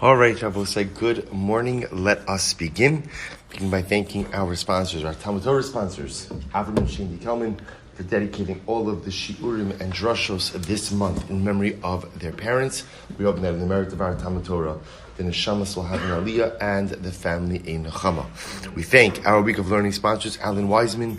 All right, I will say good morning. Let us begin by thanking our sponsors, our Talmud Torah sponsors, Avraham Shaindy Kelman, for dedicating all of the shiurim and drashos this month in memory of their parents. We hope that in the merit of our Talmud Torah, the neshamas will have an aliyah and the family a nechama. We thank our week of learning sponsors, Alan Wiseman,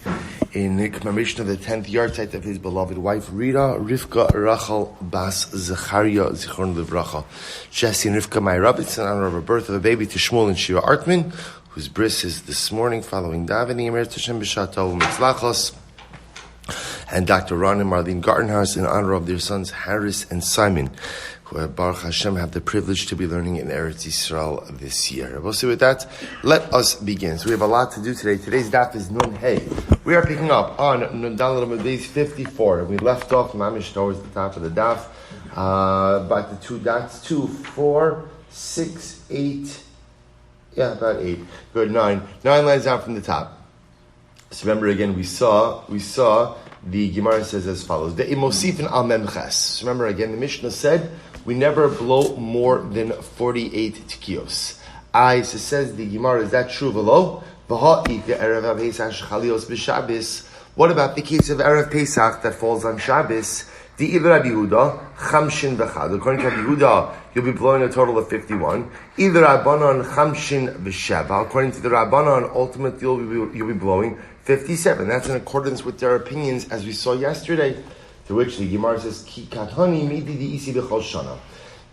in the commemoration of the 10th yahrzeit of his beloved wife, Reda, Rivka Rachel, Bas Zecharya, Zecharya, Jesse and Rivkah Meyerowitz, in honor of a birth of a baby to Shmuel and Shira Artman, whose bris is this morning following davening, Emer Hashem B'Shato Mitzlachos, and Dr. Ron and Marlene Gartenhaus in honor of their sons Harris and Simon, who Baruch Hashem have the privilege to be learning in Eretz Yisrael this year. We'll see with that. Let us begin. So we have a lot to do today. Today's daf is Nun Hey. We are picking up on Nun Daled Amud Beis 54. We left off Mamish towards the top of the daf. About the two dots, 2, 4, 6, 8. Yeah, about 8. Good, 9. 9 lines down from the top. So remember again, we saw the Gemara says as follows. The imosifin al memches. So remember again, the Mishnah said we never blow more than 48 tikiyos. Aish says the Gemara, is that true? V'lo? What about the case of Erev Pesach that falls on Shabbos? The Either Rabbi Yehuda, Chamshin v'chad. According to Rabbi Yehuda, you'll be blowing a total of 51. Either Rabbanon, Chamshin v'sheva. According to the Rabbanon, ultimately you'll be blowing 57. That's in accordance with their opinions, as we saw yesterday. To which the Gemara says, Ki katani midi di'isi b'chol shana.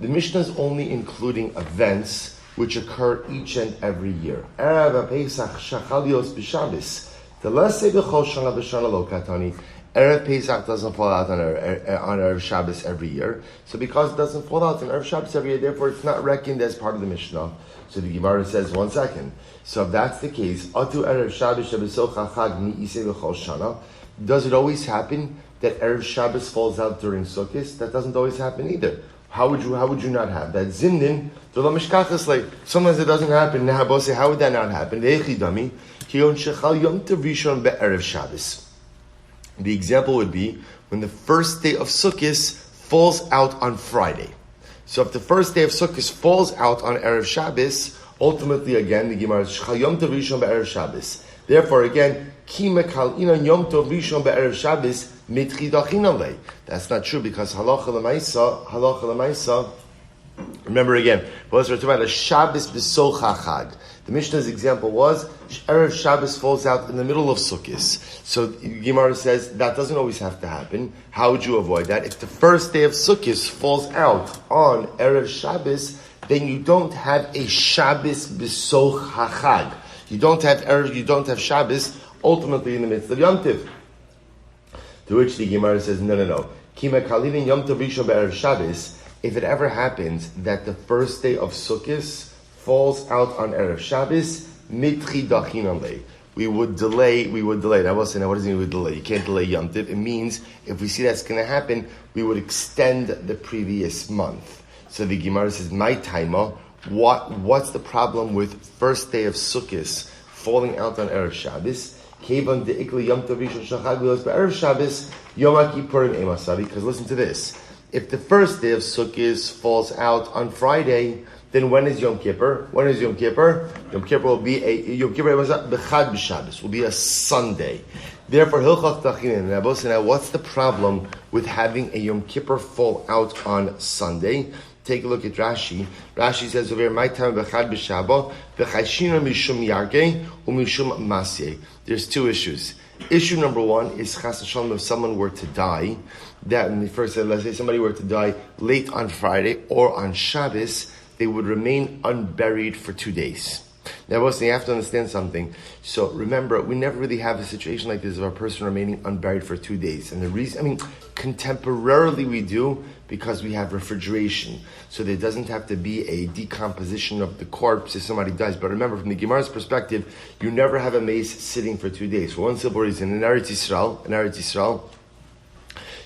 The Mishnah is only including events which occur each and every year. Erev Pesach shachalios b'Shabbos. The less say b'chol shana b'shana lo katani. Erev Pesach doesn't fall out on Erev Shabbos every year. So because it doesn't fall out on Erev Shabbos every year, therefore it's not reckoned as part of the Mishnah. So the Gemara says, 1 second. So if that's the case, Atu Erev Shabbos Shabbos Chag Ni'isei L'chol Shana, does it always happen that Erev Shabbos falls out during Sukkot? That doesn't always happen either. How would you not have that? Zimnin, sometimes it doesn't happen. Now, how would that not happen? The example would be when the first day of Sukkot falls out on Friday. So if the first day of Sukkot falls out on Erev Shabbos, ultimately again, the Gemara is Shchal Yom Tov Rishon Be'erev Shabbos. Therefore again, Ki Mekal Inan Yom Tov Rishon Be'erev Shabbos Mitchi Dachinam Lei. That's not true because Halacha L'maisa, remember again, we're talking about a Shabbos B'Socha Chag. The Mishnah's example was Erev Shabbos falls out in the middle of Sukkot. So Gemara says that doesn't always have to happen. How would you avoid that? If the first day of Sukkot falls out on Erev Shabbos, then you don't have a Shabbos B'Soch HaChag. You don't have Shabbos ultimately in the midst of Yom Tov. To which the Gemara says, no. Kima Kalivin Yom Tov Rishon Be'erev Shabbos. If it ever happens that the first day of Sukkot falls out on Erev Shabbos, mitchi dachinam lei. We would delay. Now, what does it mean we would delay? You can't delay Yom Tov. It means if we see that's going to happen, we would extend the previous month. So the Gemara says, my taima, what's the problem with first day of Sukkot falling out on Erev Shabbos? Kevan de'ikli Yom Tov Rishon Shachag v'los be'erev Shabbos, Yom HaKippurim emasavi. Because listen to this. If the first day of Sukkot falls out on Friday, then when is Yom Kippur? Yom Kippur will be B'chad B'Shabbos, will be a Sunday. Therefore, Hilchot Tachin. Now, what's the problem with having a Yom Kippur fall out on Sunday? Take a look at Rashi. Rashi says over here, my time B'chad B'Shabbat, B'chashina Mishum Yargeh, Umishum Masye. There's two issues. Issue number one is Chas V'Shalom, if someone were to die, that in the first, let's say somebody were to die late on Friday or on Shabbos, they would remain unburied for 2 days. Now, you have to understand something. So remember, we never really have a situation like this of a person remaining unburied for 2 days. And the reason, contemporarily we do because we have refrigeration. So there doesn't have to be a decomposition of the corpse if somebody dies. But remember, from the Gemara's perspective, you never have a mace sitting for 2 days. For one simple reason, in Eretz Yisrael,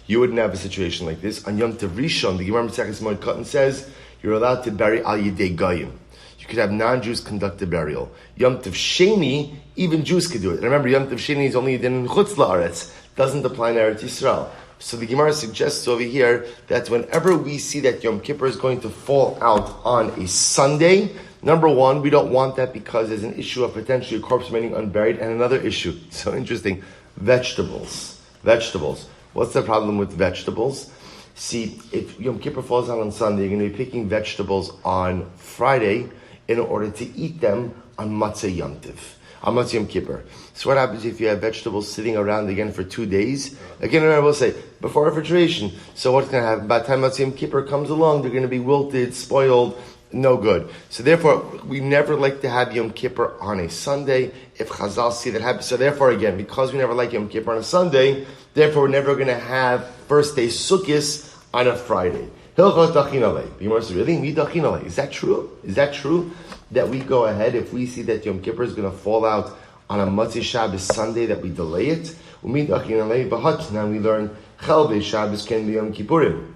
you wouldn't have a situation like this. On Yom Tov Rishon, the Gemara Masechus Moed Katan says, you're allowed to bury al yidei goyim. You could have non-Jews conduct the burial. Yom Tov Sheni, even Jews could do it. And remember, Yom Tov Sheni is only in Chutz La'aretz. Doesn't apply in Eretz Yisrael. So the Gemara suggests over here that whenever we see that Yom Kippur is going to fall out on a Sunday, number one, we don't want that because there's an issue of potentially a corpse remaining unburied, and another issue, so interesting, vegetables. What's the problem with vegetables? See, if Yom Kippur falls out on Sunday, you're going to be picking vegetables on Friday in order to eat them on Matzah Yom Tiv, on Matzah Yom Kippur. So what happens if you have vegetables sitting around again for 2 days? Again, remember, we'll say, before refrigeration. So what's going to happen? By the time Matzah Yom Kippur comes along, they're going to be wilted, spoiled, no good. So therefore, we never like to have Yom Kippur on a Sunday if Chazal see that happen. So therefore, again, because we never like Yom Kippur on a Sunday, therefore we're never going to have first day Sukkos on a Friday. Hilchos dachinale. The Gemara says, really? Mi dachinale. Is that true? Is that true that we go ahead if we see that Yom Kippur is going to fall out on a Matzah Shabbos Sunday that we delay it? Umi dachinale b'hat. Now we learn Chelbe Shabbos can be Yom Kippurim.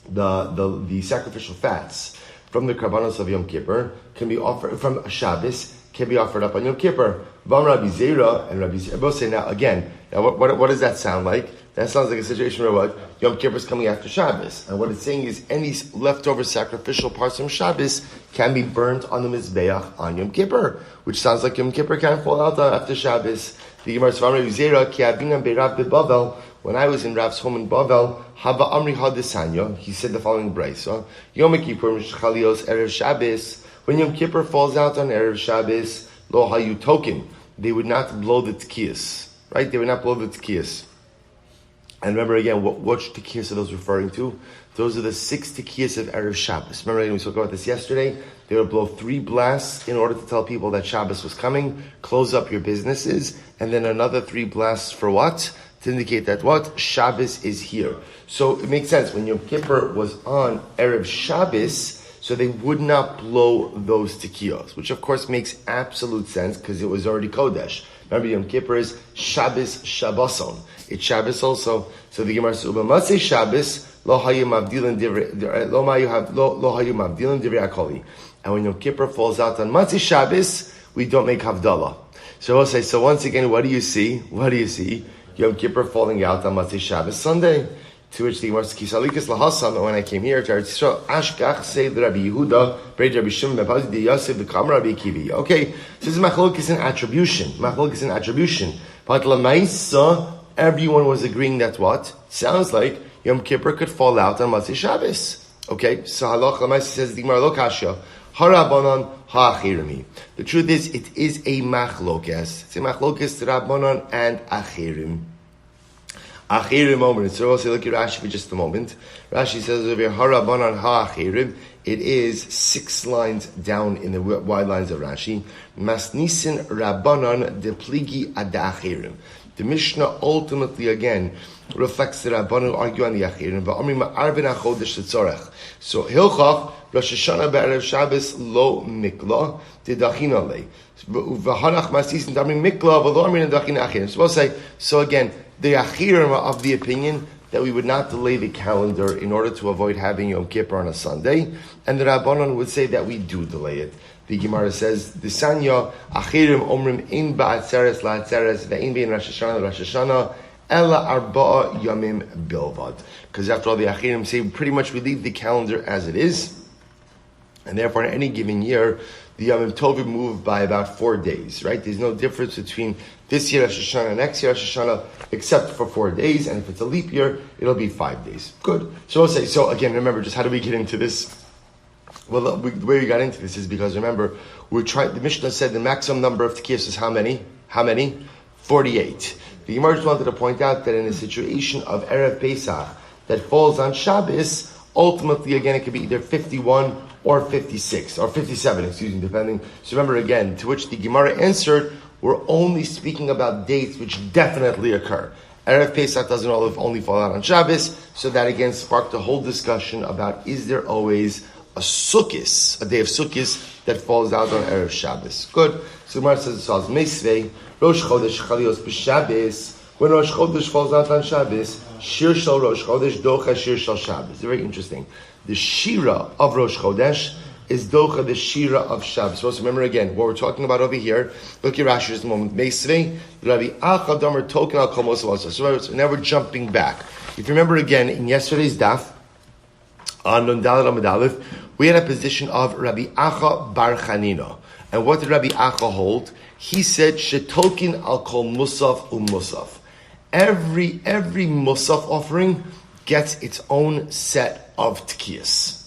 The sacrificial fats from the karbanos of Yom Kippur can be offered from Shabbos, can be offered up on Yom Kippur. Vam Rabbi Zera and Rabbi Silber both say, now what does that sound like? That sounds like a situation where what? Yom Kippur is coming after Shabbos. And what it's saying is any leftover sacrificial parts from Shabbos can be burnt on the Mizbeach on Yom Kippur, which sounds like Yom Kippur can't fall out after Shabbos. The Gemara says, Rabbi Zera, ki abinam be'Rav beBavel. When I was in Rav's home in Bavel, Haba Amri Hadesanya, he said the following brayso: Yom Kippur Mishchalios Erev Shabbos. When Yom Kippur falls out on Erev Shabbos, Lo Hayu Token, they would not blow the tkiyas, right? They would not blow the tkiyas. And remember again, what tkiyas are those referring to? Those are the 6 tkiyas of Erev Shabbos. Remember, we spoke about this yesterday. They would blow 3 blasts in order to tell people that Shabbos was coming, close up your businesses, and then another 3 blasts for what? To indicate that what? Shabbos is here. So it makes sense. When Yom Kippur was on Erev Shabbos, so they would not blow those tekiyos, which of course makes absolute sense because it was already Kodesh. Remember, Yom Kippur is Shabbos Shabboson. It's Shabbos also. So the Gemara says, "U'b'matzei Shabbos lo hayu mavdilin divrei akoli." And when Yom Kippur falls out on Matzei Shabbos, we don't make havdalah. So we'll say. So once again, what do you see? What do you see? Yom Kippur falling out on Matzei Shabbos Sunday. To which the Gemara says, "Kisalikas lahasam." And when I came here to Eretz Yisrael, Ashkach say the Rabbi Yehuda, Brei Rabbi Shimon, Mepazi de Yosef, the Kamar Rabbi Kivi. Okay, so this is machlokes in attribution. Machlokes in attribution. But lamaisa, everyone was agreeing that what? Sounds like Yom Kippur could fall out on Matzei Shabbos. Okay, so halach lamaisa says the Gemara lo kasha. Harabanan ha'achirimi. The truth is, it is a machlokes. It's a machlokes to Rabbanan and achirim. Achirim moment. So we'll say, look at Rashi for just a moment. Rashi says over here, Harabanan ha'achirim. It is 6 lines down in the wide lines of Rashi. Masnisin Rabbanan de pligi ad achirim. The Mishnah ultimately again reflects the Rabbanan argue on the achirim. Va'amri ma'arvin ha'chodesh l'tzorech. So Hilchach Rosh Hashanah be'erev Shabbos lo mikla didachina lei. V'hanach masnisin damri mikla v'lo amrin didachina achirim. So we'll say, so again, the achirim are of the opinion that we would not delay the calendar in order to avoid having Yom Kippur on a Sunday, and the Rabbanon would say that we do delay it. The Gemara says, the Sanya achirim omrim in ba'atzeres la'atzeres ve'in bein Rosh Hashanah Rosh Hashanah ela arba'a yamim bilvad. Because after all, the achirim say pretty much we leave the calendar as it is, and therefore in any given year, the Yamim Tovim move by about 4 days, right? There's no difference between this year Rosh Hashanah and next year Rosh Hashanah, except for 4 days, and if it's a leap year, it'll be 5 days. Good. So we'll say, so again, remember, just how do we get into this? Well, the way we got into this is because, remember, the Mishnah said the maximum number of tekiyos is how many? How many? 48. The Gemara just wanted to point out that in a situation of Erev Pesach that falls on Shabbos, ultimately, again, it could be either 51 or 56, or 57, excuse me, depending. So remember again, to which the Gemara answered, we're only speaking about dates which definitely occur. Erev Pesach doesn't only fall out on Shabbos, so that again sparked a whole discussion about is there always a Sukkos, a day of Sukkos that falls out on Erev Shabbos. Good. So the Gemara says, so Meisvei, Rosh Chodesh Chalios B'Shabbos, when Rosh Chodesh falls out on Shabbos, Shir Shal Rosh Chodesh Docha Shir Shal Shabbos. Very interesting. The Shira of Rosh Chodesh is docha the Shira of Shabbos. So remember again, what we're talking about over here, look at Rashi just a moment. Meisvei, Rabbi Acha Damer Token al Kol Moshe V'Asa. So now we're jumping back. If you remember again, in yesterday's daf, on Nun Daled Amud Aleph, we had a position of Rabbi Acha Bar Chanina. And what did Rabbi Acha hold? He said, Shetokin al Kol Musaf Musaf. Every Musaf offering gets its own set of tekiyas.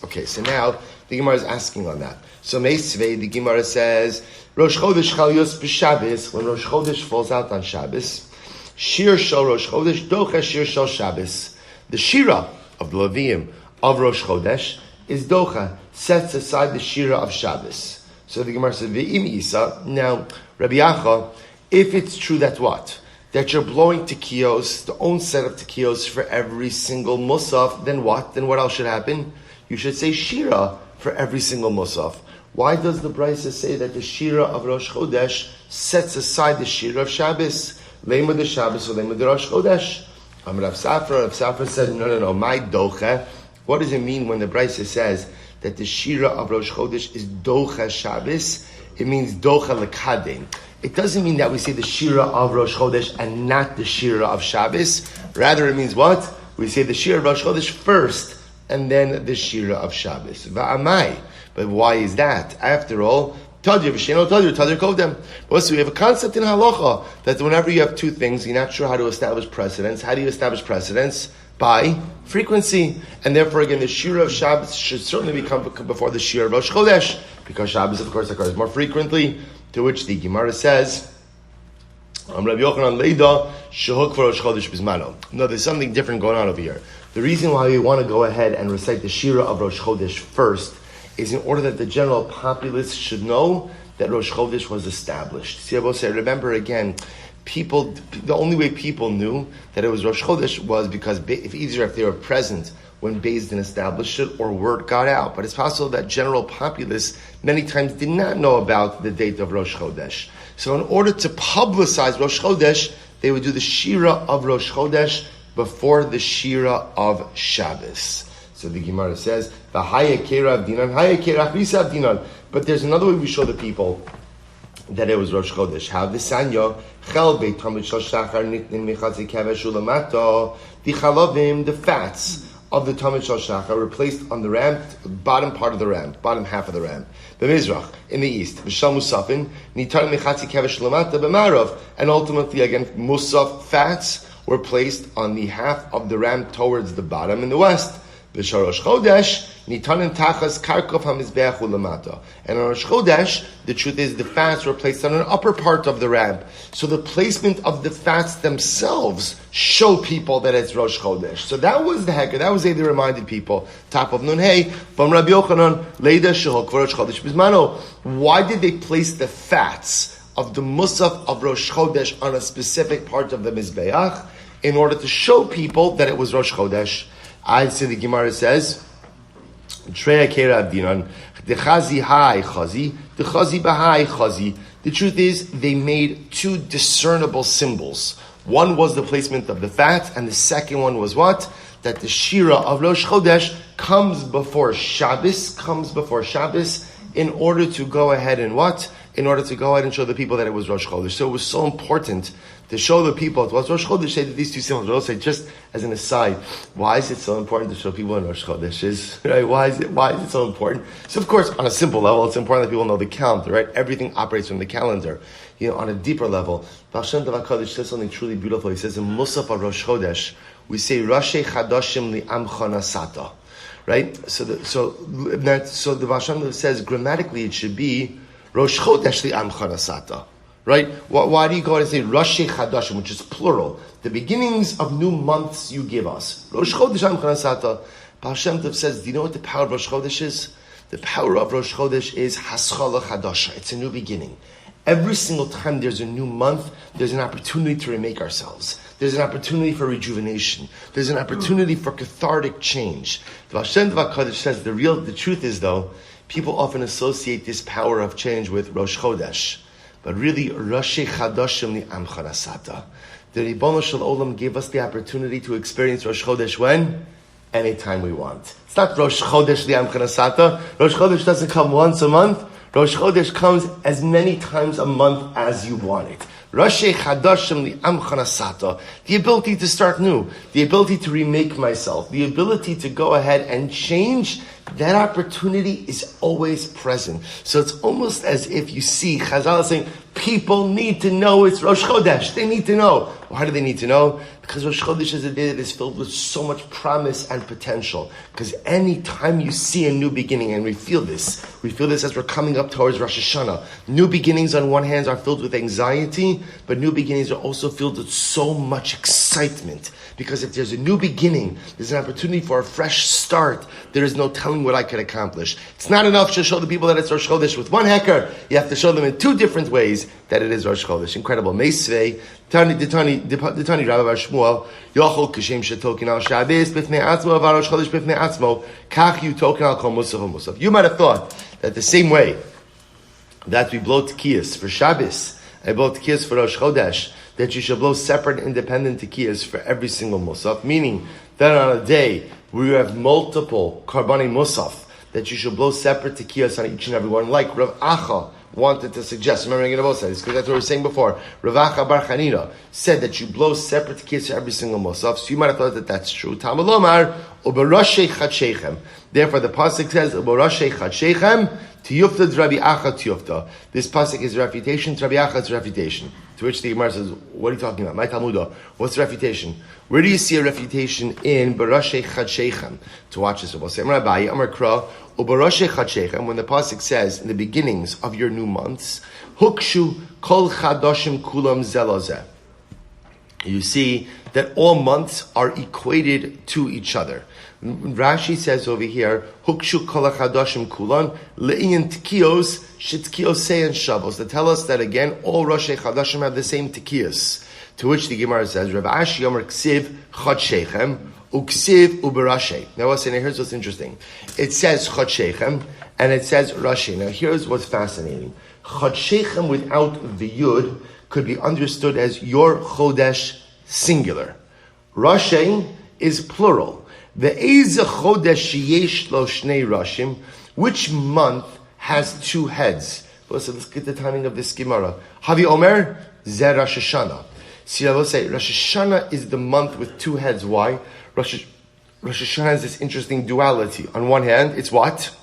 Okay, so now the Gemara is asking on that. So Meisvei, the Gemara says, Rosh Chodesh Chal Yos b'Shabbos, when Rosh Chodesh falls out on Shabbos, Shir Shal Rosh Chodesh, Docha Shir Shal Shabbos. The Shira of the Levium of Rosh Chodesh is Docha, sets aside the Shira of Shabbos. So the Gemara says, Ve'im Isa, now, Rabbi Acha, if it's true that what? That you're blowing tekiyos, the own set of tekiyos for every single musaf, then what? Then what else should happen? You should say Shira for every single musaf. Why does the Brisa say that the Shira of Rosh Chodesh sets aside the Shira of Shabbos? Lema the Shabbos or Lema the Rosh Chodesh? Rav Safra said, no, my docha. What does it mean when the Brisa says that the Shira of Rosh Chodesh is docha Shabbos? It means docha lekadin. It doesn't mean that we say the Shira of Rosh Chodesh and not the Shira of Shabbos. Rather, it means what? We say the Shira of Rosh Chodesh first, and then the Shira of Shabbos. Va'amai. But why is that? After all, Tadir v'sheino Tadir, Tadir kovdem. So we have a concept in halacha that whenever you have two things, you're not sure how to establish precedence. How do you establish precedence? By frequency. And therefore, again, the Shira of Shabbos should certainly come before the Shira of Rosh Chodesh, because Shabbos, of course, occurs more frequently. To which the Gemara says, Rabbi Yochanan Reda, Shehuk for Rosh Chodesh Bizmano. No, there's something different going on over here. The reason why we want to go ahead and recite the Shira of Rosh Chodesh first is in order that the general populace should know that Rosh Chodesh was established. See, I will say, remember again, the only way people knew that it was Rosh Chodesh was because if they were present when Beis Din established it, or word got out. But it's possible that general populace many times did not know about the date of Rosh Chodesh. So in order to publicize Rosh Chodesh, they would do the Shira of Rosh Chodesh before the Shira of Shabbos. So the Gemara says, "V'haya kera avdinan, haya kera achrisa avdinan." But there's another way we show the people that it was Rosh Chodesh. How the Sanya Chel Beit Tamid Shal Shachar Nitnin Mechatzi Kavesh Ulamato, the Chalavim, the fats of the Tamid Shal Shachar were placed on the ramp, bottom part of the ramp, bottom half of the ramp. The Mizrach, in the east, V'shal Musafin, Nitar Mechatzi Kavesh Ulamata B'Marav, and ultimately again, Musaf fats were placed on the half of the ramp towards the bottom in the west. B'Rosh Chodesh, Nitanen Tachas Karkov HaMizbeach Ulamata. And on Rosh Chodesh, the truth is the fats were placed on an upper part of the ramp. So the placement of the fats themselves show people that it's Rosh Chodesh. So that was the hecker. That was they reminded people. Top of Nun Hey, from Rabbi Yochanan, Leida Shehok for Rosh Chodesh Bizmano. Why did they place the fats of the Musaf of Rosh Chodesh on a specific part of the Mizbeach? In order to show people that it was Rosh Chodesh. I say the Gemara says, Treya Kera Abdinan, the Chazi Hai Chazi, the Chazi Bahai Chazi. The truth is, they made two discernible symbols. One was the placement of the fat, and the second one was what? That the Shira of Rosh Chodesh comes before Shabbos, in order to go ahead and what? In order to go ahead and show the people that it was Rosh Chodesh. So it was so important to show the people it was Rosh Chodesh. They did these two symbols. I'll say, just as an aside, why is it so important to show people in Rosh Chodesh? Right? Why is it so important? So of course, on a simple level, it's important that people know the calendar, right? Everything operates from the calendar. On a deeper level, Baal Shem Tov HaKadosh says something truly beautiful. He says in Musaf of Rosh Chodesh, we say Rashi Chadashim Li'amcha Nasata. Right? So the Baal Shem Tov says grammatically it should be Rosh Chodesh Li'amcha Nasata. Right? Why do you go ahead and say Rashi Chadashim, which is plural? The beginnings of new months you give us. Rosh Chodesh Li'amcha Nasata. Baal Shem Tov says, do you know what the power of Rosh Chodesh is? The power of Rosh Chodesh is Haschala Chadasha. It's a new beginning. Every single time there's a new month, there's an opportunity to remake ourselves. There's an opportunity for rejuvenation. There's an opportunity for cathartic change. The Baal Shem Tov HaKadosh says the truth is though, people often associate this power of change with Rosh Chodesh. But really, Rashi Chadashim Li'amcha Nasata. The Ribono Shel Olam gave us the opportunity to experience Rosh Chodesh when? anytime we want. It's not Rosh Chodesh Li'am Chanasata. Rosh Chodesh doesn't come once a month. Rosh Chodesh comes as many times a month as you want it. Rosh Chadashim Li'am Chanasata. The ability to start new. The ability to remake myself. The ability to go ahead and change. That opportunity is always present. So it's almost as if you see Chazal saying, people need to know it's Rosh Chodesh. They need to know. Why do they need to know? Because Rosh Chodesh is a day that is filled with so much promise and potential. Because any time you see a new beginning, and we feel this as we're coming up towards Rosh Hashanah. New beginnings on one hand are filled with anxiety, but new beginnings are also filled with so much excitement. Because if there's a new beginning, there's an opportunity for a fresh start. There is no telling what I could accomplish. It's not enough to show the people that it's Rosh Chodesh with one hecker. You have to show them in two different ways that it is Rosh Chodesh. Incredible. Meisvei, Tani Rabbi Shmuel, Yochol Kishem Shetokin al Shabbos Bifnei Atzmo Avar Rosh Chodesh Bifnei Atzmo Kach You Token al Kol Musaf Musaf. You might have thought that the same way that we blow tekiyas for Shabbos, I blow tekiyas for Rosh Chodesh, that you should blow separate independent tekiyas for every single musaf, meaning that on a day where you have multiple karbani musaf, that you should blow separate tekiyas on each and every one, like Rav Acha wanted to suggest. Remember, I'm going to say this because that's what we were saying before. Rav Acha Bar Chanina said that you blow separate tekiyas for every single musaf, so you might have thought that that's true. Tamalomar uberashei chadshechem. Therefore, the pasuk says uberashei chadshechem tiyufta Rabbi Acha tiyufta. This pasuk is refutation. Rabbi Acha's refutation. To which the Gemara says, what are you talking about? My Talmudah. What's the refutation? Where do you see a refutation in Barashei Chadshechem? To watch this, we'll say, Amar Abaye, Amar Kra, Ubarashei Chadshechem, when the pasuk says, in the beginnings of your new months, Hukshu Kol Chadoshim Kulam Zelozeh. You see that all months are equated to each other. Rashi says over here, Hukshu Kol HaChadoshim Kulan Le'in Tikiyos Shetkiyosei and Shavos, to tell us that again all Rosh Chadashim have the same Tikiyos. To which the Gemara says, Rav Ashi Yomer Ksiv Chadshechem Uksiv Uberashe. Now here's what's interesting. It says Chadshechem and it says Rashi. Now here's what's fascinating. Chadshechem without the Yud could be understood as your Chodesh singular. Rashi is plural. The Eize Chodesh Yesh Lo Shnei Rashim, which month has two heads? So let's get the timing of this Gemara. Havi Omer Ze Rosh Hashanah. See, I will say Rosh Hashanah is the month with two heads. Why? Rosh Hashanah has this interesting duality. On one hand, it's what?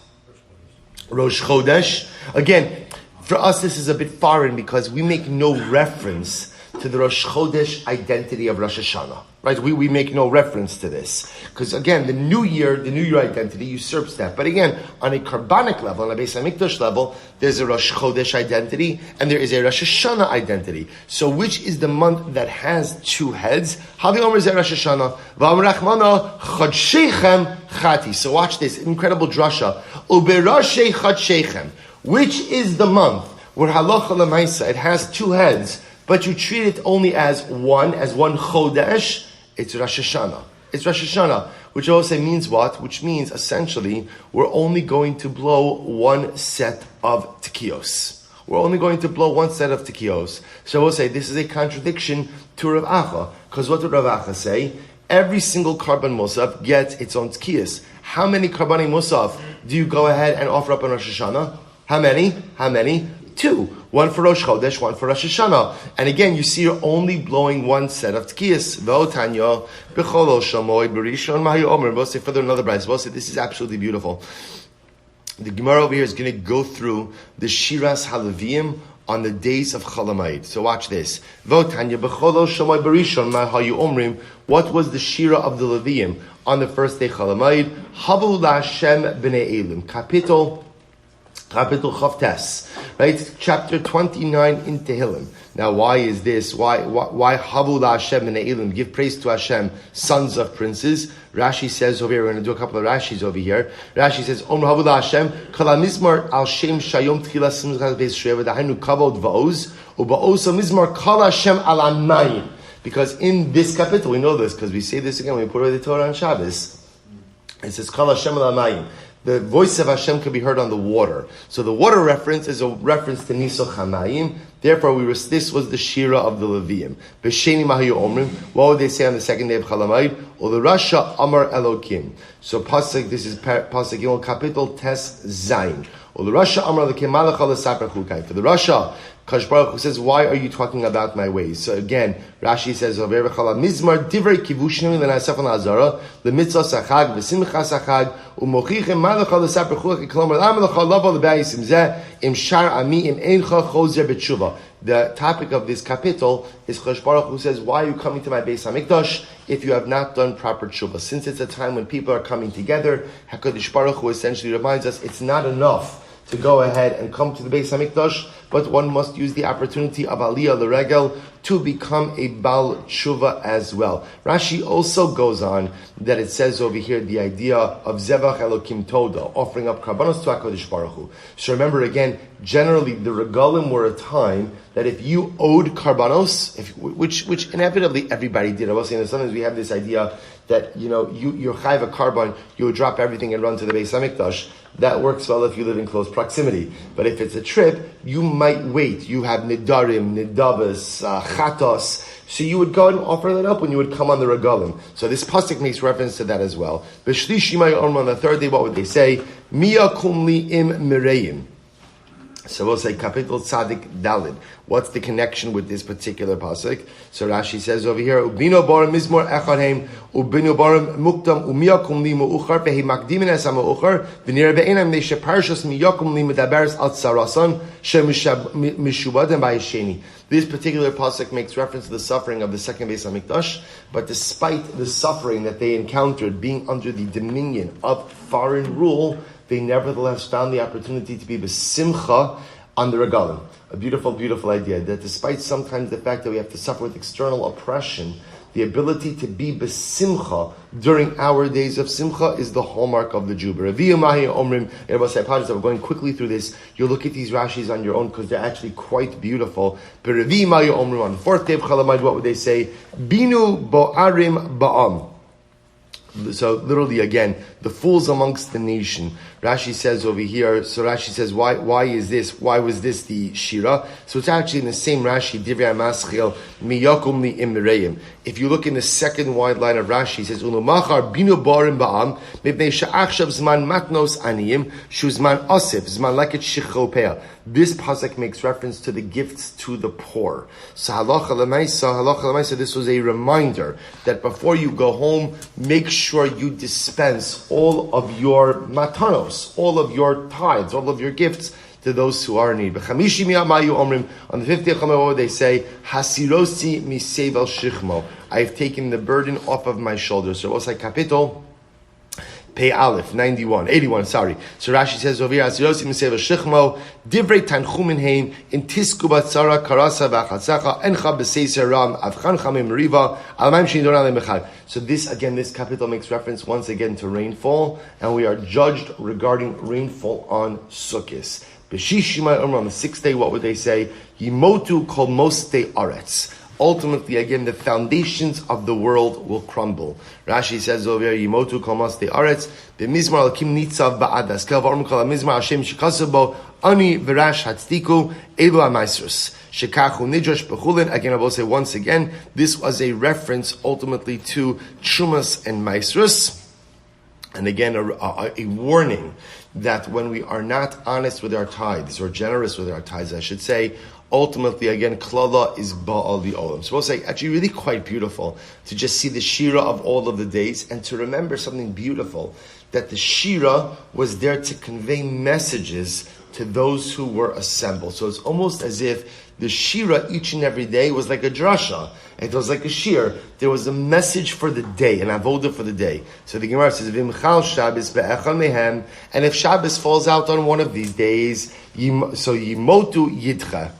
Rosh Chodesh. Again, for us this is a bit foreign because we make no reference to the Rosh Chodesh identity of Rosh Hashanah. Right? We make no reference to this. Because again, the new year identity usurps that. But again, on a Karbanic level, on a Beis HaMikdash level, there's a Rosh Chodesh identity and there is a Rosh Hashanah identity. So which is the month that has two heads? Havi Omer Zeh Rosh Hashanah. V'Amar Rachmana Chadshechem Chati. So watch this, incredible drasha. Uberashei Chadshechem. Which is the month where halacha l'maisa, it has two heads, but you treat it only as one Chodesh? It's Rosh Hashanah. It's Rosh Hashanah, which also means what? Which means essentially we're only going to blow one set of tekiyos. We're only going to blow one set of tekiyos. So we'll say this is a contradiction to Rav Acha, because what did Rav Acha say? Every single karban musaf gets its own tekiyos. How many karbani musaf do you go ahead and offer up on Rosh Hashanah? How many? Two. One for Rosh Chodesh, one for Rosh Hashanah. And again, you see you're only blowing one set of tekiyos. V'otanya, b'chol shamoy, b'rishon, mahi omer. We'll say further another brayz. We'll say this is absolutely beautiful. The Gemara over here is going to go through the Shiras Halavim on the days of Chalamayid. So watch this. V'otanya, b'chol shamoy, b'rishon, mahi omrim. What was the Shira of the Leviim on the first day Chalamayid? Havu la'Hashem b'nei Elim. Capital Chavtes, right? Chapter 29 in Tehillim. Now, why is this? Why Havu la'Hashem b'nei Elim? Give praise to Hashem, sons of princes. Rashi says over here, we're going to do a couple of Rashis over here. Rashi says, Om Havu la'Hashem, Kala Mizmar al Shem Shayom Tchila Simchas Beis Sheva Dahenu Kavod Va'oz Uba'osa Mizmar Kala Hashem al Amayim. Because in this capital, we know this because we say this again when we put away the Torah on Shabbos. It says Kala Hashem al Amayim. The voice of Hashem can be heard on the water. So the water reference is a reference to Nisoch HaMayim. Therefore, this was the Shira of the Leviim. B'sheni mahayu omrim. What would they say on the second day of Chalamayid? U'lerasha amar Elokim. So pasuk, this is pasuk Gimel Kapitel Tes Zayin. U'lerasha amar Elokim malacha l'saper chukai. For the Rasha, Kadosh Baruch Hu says, why are you talking about my ways? So again, Rashi says, Mizmar divrei kivushim l'nasafan l'azara l'mitzvah sachag v'simcha sachag u'mochichem malacha l'saper chukai k'lomar l'amalacha lava l'bayis zeh im shar ami im eincha chozer b'tshuva. The topic of this kapitel is Kadosh Baruch Hu says, why are you coming to my Beis HaMikdash if you have not done proper tshuva? Since it's a time when people are coming together, HaKadosh Baruch Hu essentially reminds us it's not enough to go ahead and come to the Beis HaMikdash, but one must use the opportunity of Aliyah L'Regel to become a Baal Tshuva as well. Rashi also goes on that it says over here the idea of Zevach Elokim Toda, offering up Karbanos to HaKadosh Baruch Hu. So remember again, generally the Regalim were a time that if you owed Karbanos, which inevitably everybody did. I was saying that sometimes we have this idea that, you're chayv a carbon, you would drop everything and run to the Beis HaMikdash. That works well if you live in close proximity. But if it's a trip, you might wait. You have nidarim, nidavas, chatos. So you would go and offer that up when you would come on the regalim. So this pasuk makes reference to that as well. B'shlishi on the third day, what would they say? Mia kumli im mireim. So we'll say Kapitel Tzadik Dalid. What's the connection with this particular pasuk? So Rashi says over here, Ubino barim mizmor echadheim, Ubino barim muktam umiyakum li mu'uchar, vehi makdimin es ha-mu'uchar, v'nir be'enam neishe parshas miyakum li medaberes al tzarasan, she mishubadim ba'yisheni. This particular pasuk makes reference to the suffering of the second Beis HaMikdash, but despite the suffering that they encountered being under the dominion of foreign rule, they nevertheless found the opportunity to be b'simcha on the regalim. A beautiful, beautiful idea that despite sometimes the fact that we have to suffer with external oppression, the ability to be b'simcha during our days of simcha is the hallmark of the Jew. I apologize, I'm going quickly through this. You'll look at these Rashis on your own because they're actually quite beautiful. On the fourth day of Chalamayid, what would they say? Binu bo'arim ba'am. So literally again, the fools amongst the nation. Rashi says over here, so Rashi says, why is this? Why was this the Shira? So it's actually in the same Rashi, Divrei HaMaschil, Miyakum li Imreim. If you look in the second wide line of Rashi, it says, Ulumachar binu barim ba'am, mipnei sha'achshav zman matnos aniyim, shu zman osif, zman leket shichopea. This pasuk makes reference to the gifts to the poor. So halacha l'maisa, this was a reminder that before you go home, make sure you dispense all of your matanos, all of your tithes, all of your gifts to those who are in need. On the 50th Chalamayid, they say, Hasirosi misevel shichmo. I have taken the burden off of my shoulders. So what's like Kapitel? Pei Aleph, 81, sorry. So Rashi says over here, Hasirosi misevel shichmo, divrei tanchumin heim, in tisku batzara karasa v'achatzacha, encha b'seiser ram, avchan chamim riva, almaim shindon alem echad. So this Kapitel makes reference once again to rainfall, and we are judged regarding rainfall on Sukkot. On the sixth day, what would they say? Yimotu kol mostei aretz. Ultimately, again, the foundations of the world will crumble. Rashi says over here, Yimotu kol mostei aretz. B'mizmar alakim nitzav ba'adas. Kel v'orm kol ha'mizmar Hashem shikasabo ani v'rash hatzdiku elu ha'maisrus. Shekachu nidrash b'chulin. Again, I will say once again, this was a reference ultimately to Trumas and Maisrus. And again, a warning that when we are not honest with our tithes, or generous with our tithes, I should say, ultimately, again, klala is ba'al li'olam. So we'll say, actually really quite beautiful to just see the shira of all of the days and to remember something beautiful, that the shira was there to convey messages to those who were assembled. So it's almost as if the shira each and every day was like a drasha. It was like a shir. There was a message for the day, an avoda for the day. So the Gemara says, "V'imchal Shabbos be'echal mehem," and if Shabbos falls out on one of these days, so yimotu yidcha.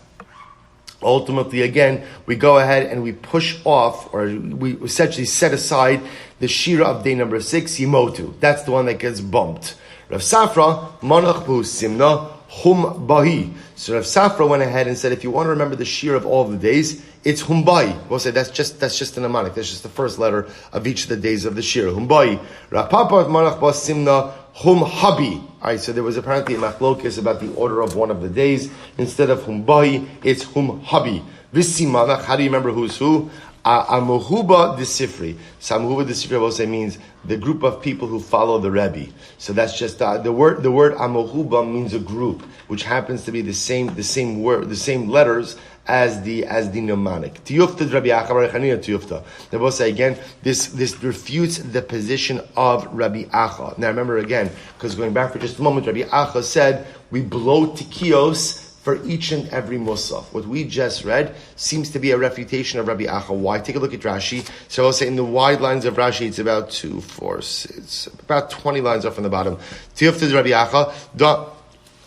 Ultimately, again, we go ahead and we push off, or we essentially set aside the shira of day number 6, yimotu. That's the one that gets bumped. Rav Safra manach bu simna hum bahi. So Rav Safra went ahead and said, if you want to remember the shir of all of the days, it's humbai. We'll say that's just a mnemonic. That's just the first letter of each of the days of the shir. Humbai. Rav Papa manach bu simna hum habi. Alright, so there was apparently a machlokes about the order of one of the days. Instead of hum bahi, it's hum habi. Visimavach, how do you remember who's who? Amohuba the Sifri. So Amohuba the Sifri also means the group of people who follow the Rebbe. So that's just the word Amohuba means a group, which happens to be the same word, the same letters as the mnemonic. Tiyufta Rabbi Acha Bar Chanina Tiyufta. They both say again, this refutes the position of Rabbi Acha. Now remember again, because going back for just a moment, Rabbi Acha said we blow tikios for each and every musaf. What we just read seems to be a refutation of Rabbi Acha. Why? Take a look at Rashi. So I'll say in the wide lines of Rashi, it's about 2, 4, 6, about 20 lines up from the bottom. Tiyufta Rabbi Acha, da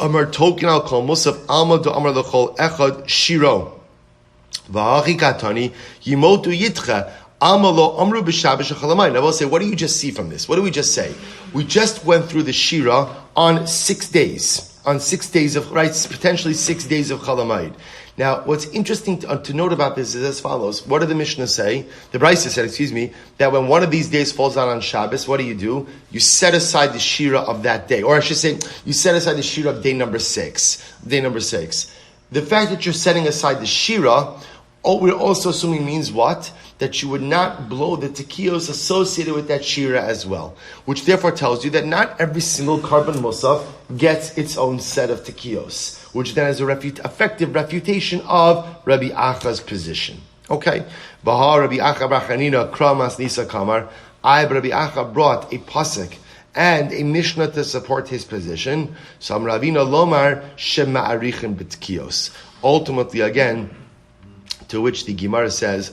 amar token al kol musaf alma da amar lechol echad shiro. V'achi katani yimotu yitcha. Now we'll say, what do you just see from this? What do we just say? We just went through the Shira on 6 days. On 6 days of, right, potentially 6 days of Chalamayid. Now, what's interesting to note about this is as follows. What did the Mishnah say? The Brisa said, that when one of these days falls out on Shabbos, what do? You set aside the Shira of that day. Or I should say, you set aside the Shira of day number 6. Day number 6. The fact that you're setting aside the Shira, we're also assuming means what? That you would not blow the tekios associated with that shira as well. Which therefore tells you that not every single carbon musaf gets its own set of tekios. Which then is a effective refutation of Rabbi Acha's position. Okay. Baha Rabbi Acha Brachanina Kramas Nisa Kamar. Rabbi Acha brought a pasuk and a mishnah to support his position. Sam Ravina Lomar Shema Arichin B'tekios. Ultimately, again, to which the Gemara says,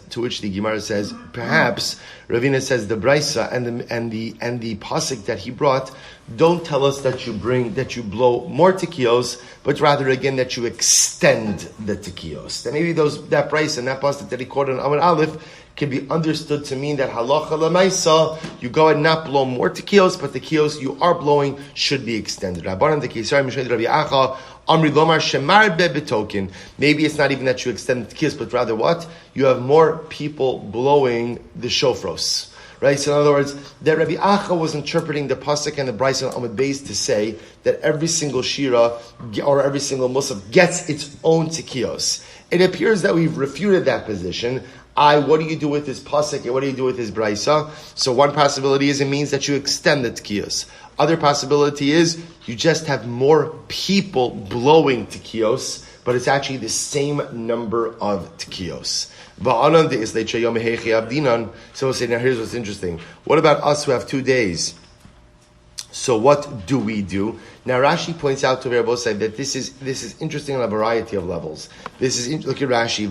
perhaps Ravina says the Brisa and the pasuk that he brought don't tell us that you blow more tekios, but rather again that you extend the tekios. Then maybe that Brisa and that pasuk that he quoted on Amud Aleph can be understood to mean that halacha lemaisa, you go and not blow more tekios, but the tekios you are blowing should be extended. Rabbanan the Kesar Mishnah Rabbi Acha Amri Lomar Shemar Betoken. Maybe it's not even that you extend the tekios, but rather what? You have more people blowing the shofros. Right? So in other words, that Rabbi Acha was interpreting the pasuk and the Brisa on Amud Beis to say that every single shira or every single musaf gets its own tekios. It appears that we've refuted that position. What do you do with this pasuk and what do you do with this Brisa? So one possibility is it means that you extend the tekios. Other possibility is you just have more people blowing tekios, but it's actually the same number of tekios. So we'll say, now here's what's interesting. What about us who have 2 days? So what do we do? Now Rashi points out to Rabosai that this is interesting on a variety of levels. Look at Rashi.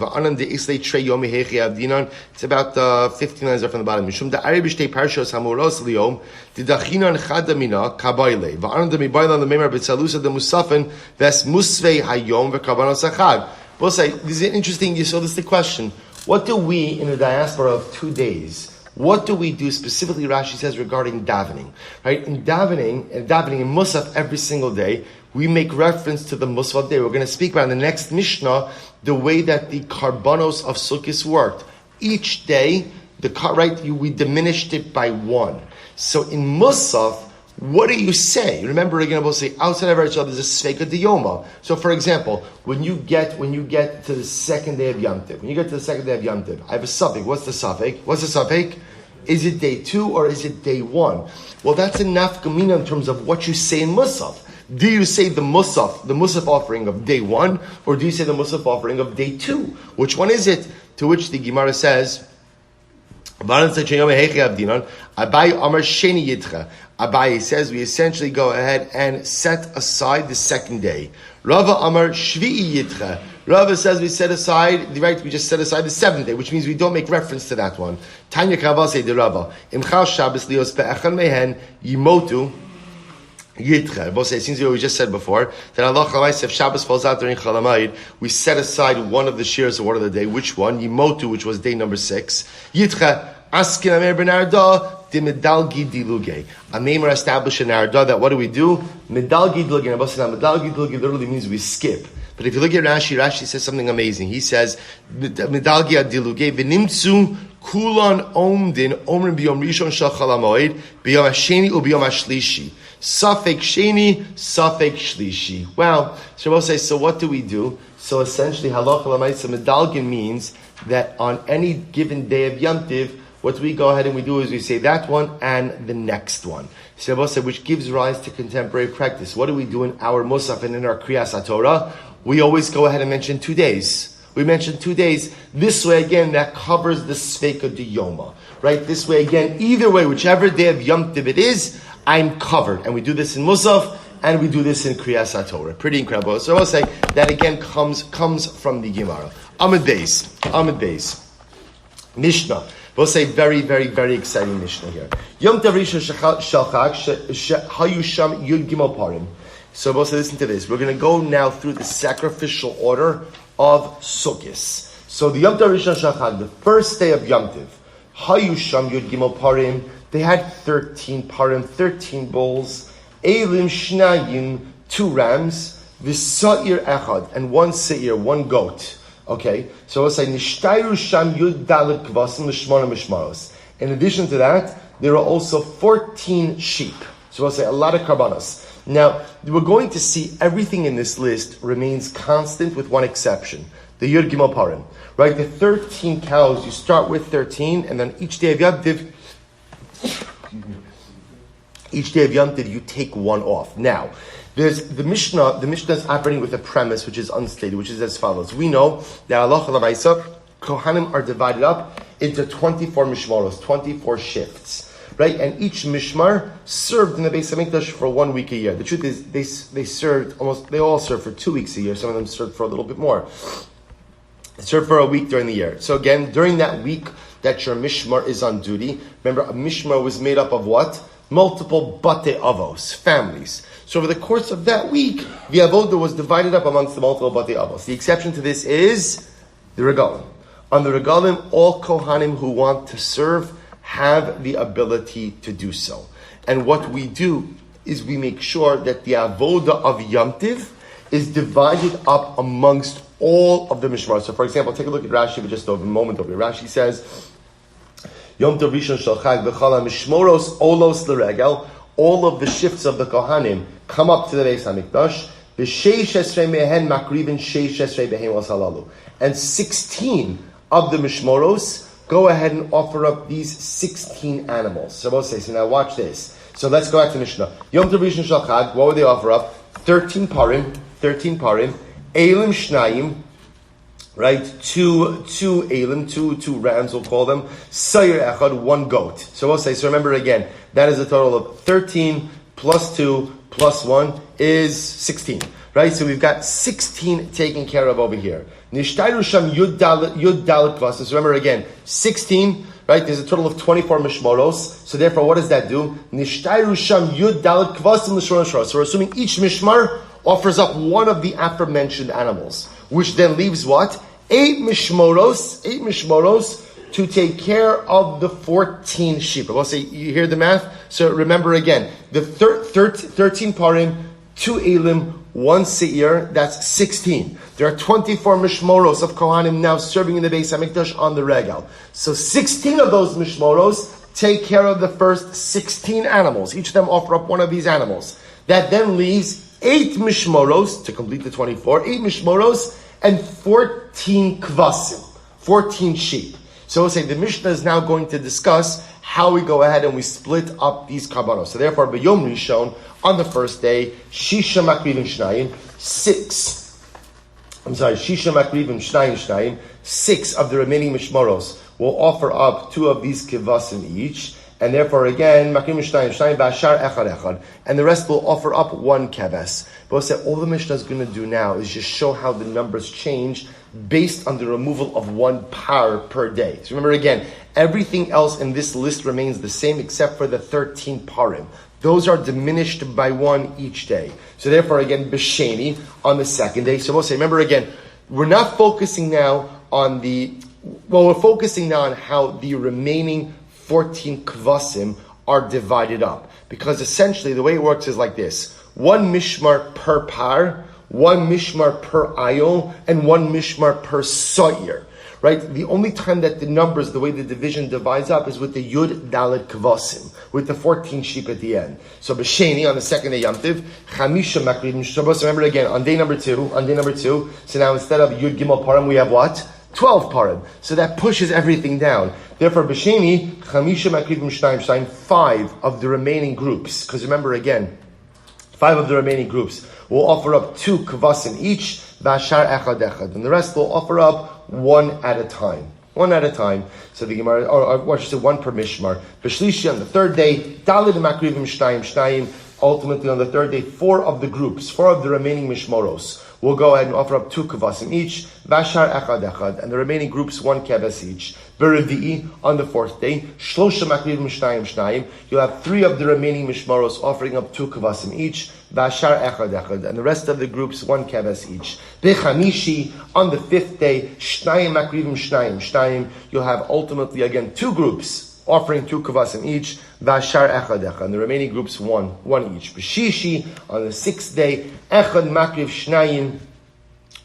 It's about 15 lines up from the bottom. Mishum da'ari b'shtei parshos hamuros liyom didachinan chadamina kabayle va'anam demibayla lememar b'tzalusa demusafen ves musvei hayom v'karbanos achad. Bosai, this is interesting. So this is the question. What do we in the diaspora of 2 days? What do we do specifically, Rashi says, regarding davening? Right? In davening in Musaf every single day, we make reference to the Musaf day. We're going to speak about in the next Mishnah the way that the karbanos of Sukkot worked. Each day, we diminished it by 1. So in Musaf, what do you say? Remember again, we'll say outside of Eretz Yisrael there's a Sveika Diyoma. So for example, when you get to the second day of Yom Tov, I have a suffix. What's the suffix? Is it day 2 or is it day 1? Well, that's a nafkamina in terms of what you say in Musaf. Do you say the Musaf offering of day 1, or do you say the Musaf offering of day 2? Which one is it? To which the Gemara says, Abaye says we essentially go ahead and set aside the second day. Rava Amar Shvi'i Yitcha. Rava says we just set aside the 7th day, which means we don't make reference to that one. Tanya Kavase de Rava. Imchal Shabbos lios pe'echan mehen yimotu Yitcha. Both say, since we just said before, that Allah Chalais, if Shabbos falls out during Chalamayid, we set aside one of the shears of one of the day. Which one? Yimotu, which was day number 6. Yitcha. Askin Amer ben Arda, the medalgi diluge. A name or establish in Arda that what do we do? Medalgi diluge. And medalgi diluge literally means we skip. But if you look at Rashi says something amazing. He says, medalgi diluge, v'nimtzu kulan omdin, omrim biyom rishon shal chalamoid, biyom hasheni u biyom hashlishi. Safek Sheni, Safek Shlishi. Well, Shabbos says, so what do we do? So essentially, halacha l'maisa medalgin means that on any given day of Yom Tiv, what we go ahead and we do is we say that one and the next one. Shabbos said, which gives rise to contemporary practice. What do we do in our Musaf and in our Kriyas Torah? We always go ahead and mention 2 days. We mentioned 2 days. This way, again, that covers the Sveika de Yoma. Right? This way, again, either way, whichever day of Yom Tiv it is, I'm covered. And we do this in Musaf, and we do this in Kriyas HaTorah. Pretty incredible. So I'll say that again comes from the Gemara. Amud Beis. Mishnah. We'll say very, very, very exciting Mishnah here. Yom Tov Rishon Shalchag Hayusham Yud Gimel Parim. So we'll say, listen to this. We're going to go now through the sacrificial order of Sukkos. So the Yom Tov Rishon Shalchag, the first day of Yom Tov, Hayusham Yud Gimel Parim. They had 13 parim, 13 bulls, Eilim Shnayim, 2 rams, V'sa'ir Echad, and 1 se'ir, 1 goat. Okay, so we'll say Nishtayru Sham Yud Dalet Kvasim L'Shmona Mishmaros. In addition to that, there are also 14 sheep. So we'll say a lot of karbanos. Now, we're going to see everything in this list remains constant with one exception. The Yud Gimel Parim. Right, the 13 cows, you start with 13, and then each day of Yom Tiv, you take 1 off. Now, there's the Mishnah is operating with a premise which is unstated, which is as follows. We know that halacha l'maisa, Kohanim are divided up into 24 mishmaros, 24 shifts, right? And each mishmar served in the Beis Hamikdash for 1 week a year. The truth is, they all served for 2 weeks a year. Some of them served for a little bit more. They served for a week during the year. So again, during that week that your mishmar is on duty, remember a mishmar was made up of what? Multiple bate avos, families. So over the course of that week, the avoda was divided up amongst the multiple bate avos. The exception to this is the regalim. On the regalim, all kohanim who want to serve have the ability to do so. And what we do is we make sure that the avoda of Yom Tiv is divided up amongst all of the mishmar. So for example, take a look at Rashi for just a moment over here. Rashi says, Yom Tov Rishon Shalchag B'chala Mishmoros Olos L'Regel. All of the shifts of the Kohanim come up to the Beis Hamikdash. B'sheish esrei mehen makrivin sheish esrei behemos halalu. And 16 of the Mishmoros go ahead and offer up these 16 animals. So now watch this. So let's go back to Mishnah. Yom Tov Rishon Shalchag, what would they offer up? 13 parim, Eilim Shnayim, right? Two elim, two rams, we'll call them. Sayir echad, 1 goat. So we'll say, so remember again, that is a total of 13 plus 2 plus 1 is 16. Right? So we've got 16 taken care of over here. Nishtayru sham yud dalet kvasim. So remember again, 16, right? There's a total of 24 mishmaros. So therefore, what does that do? Nishtayru sham yud dalet kvasim l'shron shor. So we're assuming each mishmar offers up one of the aforementioned animals, which then leaves what? 8 mishmoros to take care of the 14 sheep. I will say, you hear the math? So remember again, the 13 parim, 2 elim, 1 seir, that's 16. There are 24 mishmoros of Kohanim now serving in the Beis Hamikdash on the regal. So 16 of those mishmoros take care of the first 16 animals. Each of them offer up one of these animals. That then leaves 8 mishmoros to complete the 24, 8 mishmoros and 14 kvasim, 14 sheep. So we'll say the Mishnah is now going to discuss how we go ahead and we split up these karbanos. So therefore, b'yom rishon, on the first day, shisha makrivim shnayim, 6 of the remaining mishmoros will offer up 2 of these kivasim each. And therefore, again, makrivim shnayim, ba'ashar echad, and the rest will offer up 1 keves. But we'll say all the Mishnah is going to do now is just show how the numbers change based on the removal of 1 par per day. So remember again, everything else in this list remains the same except for the 13 parim. Those are diminished by 1 each day. So therefore, again, b'sheni on the second day. So we'll say, remember again, we're not focusing now on we're focusing now on how the remaining 14 kvasim are divided up. Because essentially the way it works is like this. 1 mishmar per par, 1 mishmar per ayol, and 1 mishmar per so'ir. right? The only time that the numbers, the way the division divides up, is with the Yud Dalet Kvasim, with the 14 sheep at the end. So B'Sheni, on the second day Yom Tiv, Chamisha Makrivim Shabbos. Remember again, on day number two, so now instead of Yud Gimel Parim, we have what? 12 parim. So that pushes everything down. Therefore, B'Sheni, Chamisha Makrivim Shnayim, 5 of the remaining groups. Because remember again, 5 of the remaining groups will offer up 2 kvasim each, Vashar Echad Echad. And the rest will offer up 1 at a time. 1 at a time. So the Gemara, or what should say, 1 per mishmar. B'Shlishi on the third day, Dalid Makrivim Shnayim. Ultimately on the third day, 4 of the groups, 4 of the remaining mishmoros, will go ahead and offer up 2 kvasim each, Vashar Echad Echad, and the remaining groups 1 keves each. Berevi'i, on the fourth day, Shlosha Makrivim Shnayim, you'll have 3 of the remaining mishmoros offering up 2 kvasim each, Vashar Echad Echad, and the rest of the groups 1 keves each. Bechamishi, on the 5th day, Shnayim Makrivim Shnayim, you'll have ultimately again 2 groups offering 2 kvasim each, Vashar Echad Echad, and the remaining groups 1 each. B'Shishi, on the 6th day, Echad Makriv Shnayim,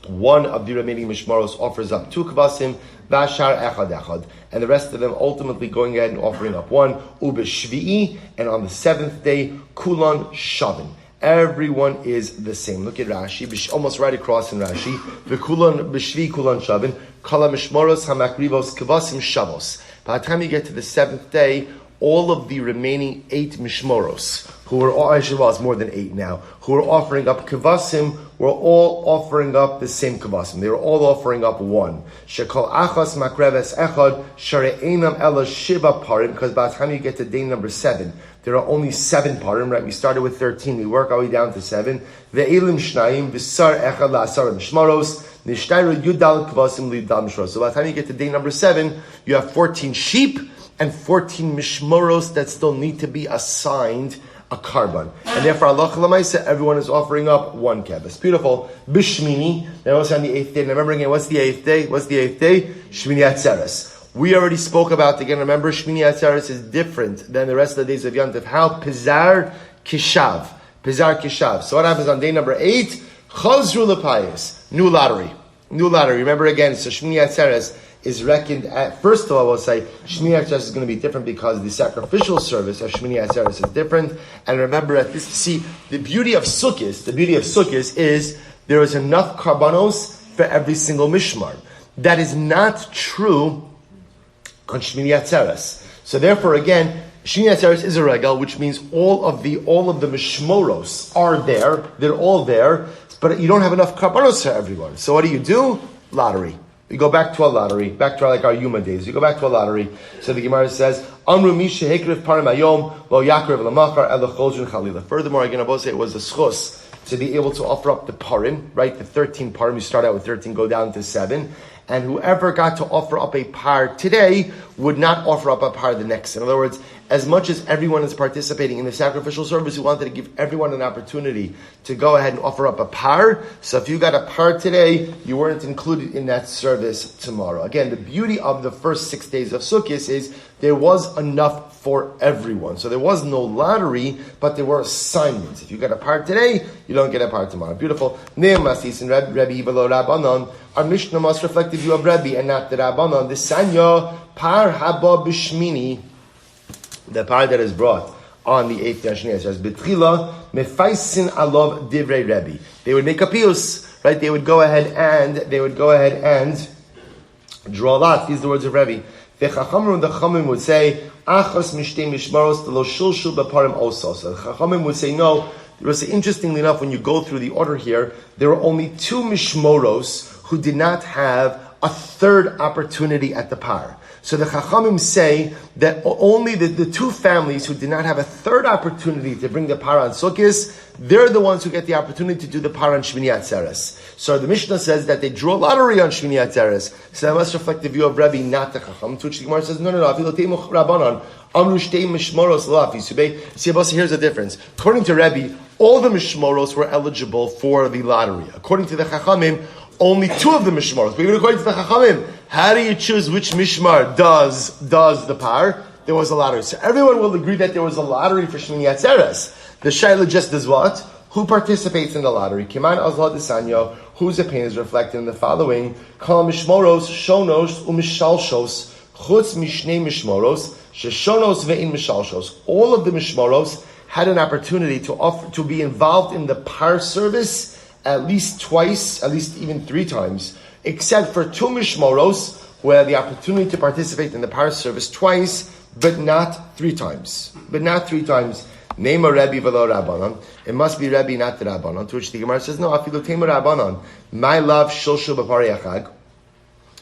1 of the remaining mishmaros offers up 2 kvasim, Vashar Echad Echad, and the rest of them ultimately going ahead and offering up 1, Ubeshvi'i, and on the 7th day, Kulan Shavin. Everyone is the same. Look at Rashi, almost right across in Rashi. V'kulan b'shvi kulan shavin, kala mishmoros hamakrivos kvasim shavos. By the time you get to the 7th day, all of the remaining 8 mishmoros, who were all, actually, well, it's more than 8 now, who were offering up kvasim, were all offering up the same kvasim. They were all offering up 1. Shekol achas makreves echad, share'enam ela shiva parim, because by the time you get to day number 7, there are only 7 parim, right? We started with 13, we work our way down to 7. Ve'elim shnayim, v'sar echad la'asar mishmaros, nishtayru yudal kvasim lidal mishmaros. So by the time you get to day number 7, you have 14 sheep and 14 mishmaros that still need to be assigned a carbon. And therefore, Allah Lamaisa, everyone is offering up 1 keves. Beautiful. Bishmini, then also on the 8th day. And remember again, what's the 8th day? Shmini Atzeres. We already spoke about, again, remember, Shmini Atzeres is different than the rest of the days of Yom Tov. How? Pizar Kishav. So what happens on day number 8? Chazru Lepayis. New lottery. Remember again, so Shmini Atzeres is reckoned at, first of all, we'll say, Shmini Atzeres is going to be different because the sacrificial service of Shmini Atzeres is different. And remember, at this, see, the beauty of Sukkot is there is enough karbanos for every single mishmar. That is not true on Shmini Atzeres. So therefore, again, Shmini Atzeres is a regal, which means all of the mishmoros are there. They're all there, but you don't have enough karbanos for everyone. So what do? Lottery. We go back to a lottery, back to our Yuma days. You go back to a lottery. So the Gemara says, Amru misha hekriv parim hayom lo yakriv lamachar ela cholzun chalila. Furthermore, again, Abba say it was a schus to be able to offer up the parim, right? The 13 parim. You start out with 13, go down to 7. And whoever got to offer up a par today would not offer up a par the next. In other words, as much as everyone is participating in the sacrificial service, we wanted to give everyone an opportunity to go ahead and offer up a par. So if you got a par today, you weren't included in that service tomorrow. Again, the beauty of the first 6 days of Sukkot is there was enough for everyone. So there was no lottery, but there were assignments. If you got a par today, you don't get a par tomorrow. Beautiful. Ne'emasis and Rebbe below Rabbanon. Our Mishnah must reflect the view of Rebbe and not the Rabbanon. The Sanya par haba b'shmini, the par that is brought on the 8th day of Shmini Atzeres, B'tchila mefaisin alov divrei Rebbe. They would make a pius, right? They would go ahead and draw lots. These are the words of Rebbe. The Chachamim would say, Achos mishtei mishmaros lo shulshul b'parim osos. So the Chachamim would say, no. There was, interestingly enough, when you go through the order here, there were only 2 mishmoros who did not have a third opportunity at the par. So the Chachamim say that only the 2 families who did not have a third opportunity to bring the par on Sukkot, they're the ones who get the opportunity to do the par on Shmini Atzeres. So the Mishnah says that they drew a lottery on Shmini Atzeres. So that must reflect the view of Rebbe, not the Chacham. To which the Gemara says, no. See, here's the difference. According to Rebbe, all the Mishmoros were eligible for the lottery. According to the Chachamim, only 2 of the Mishmaros. But even according to the Chachamim, how do you choose which Mishmar does the par? There was a lottery. So everyone will agree that there was a lottery for Shmini Atzeres. The Shaila just does what? Who participates in the lottery? Kiman azla desanyo. Whose opinion is reflected in the following: Kol mishmoros, shonos, umishalshos, chutz mishnei mishmoros, sheshonos ve'in mishalshos. All of the mishmoros had an opportunity to be involved in the par service at least twice, at least even 3 times, except for 2 mishmoros who had the opportunity to participate in the par service twice, but not 3 times. Name a Rebbe v'lo Rabbanon. It must be Rebbe, not the Rabbanon. To which the Gemara says, no, afilu tema Rabbanon. My love shulshu b'pari achag.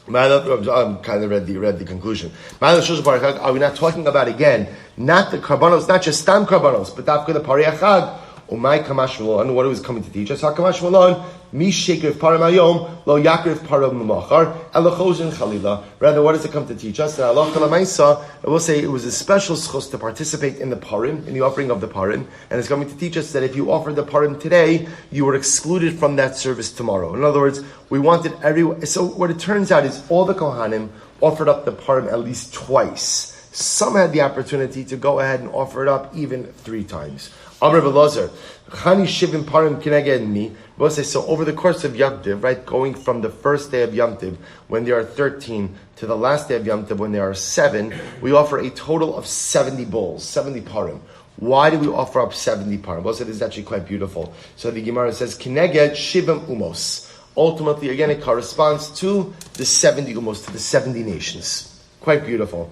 My love, kind of read the conclusion. My love shulshu b'pari achag. Are we not talking about, again, not the karbanos, not just stam karbanos, but dafka the pari achag? Umay kamash malon. What it was coming to teach us? Hakamash malon. Mi shekriv param ayom lo yakriv param mamachar elachozin chalila. Rather, what does it come to teach us? That Allah Kalamaisa, I will say it was a special schus to participate in the parim, in the offering of the parim, and it's coming to teach us that if you offer the parim today, you were excluded from that service tomorrow. In other words, we wanted everyone. So what it turns out is all the kohanim offered up the parim at least twice. Some had the opportunity to go ahead and offer it up even 3 times. Amr Belazar, Chani Shivim Parim Kineged Mi. So over the course of Yom Tov, right, going from the first day of Yom Tov, when there are 13, to the last day of Yom Tov, when there are 7, we offer a total of 70 bulls, 70 parim. Why do we offer up 70 parim? Well, so this is actually quite beautiful. So the Gemara says, Kineged Shivim Umos. Ultimately, again, it corresponds to the 70 Umos, to the 70 nations. Quite beautiful.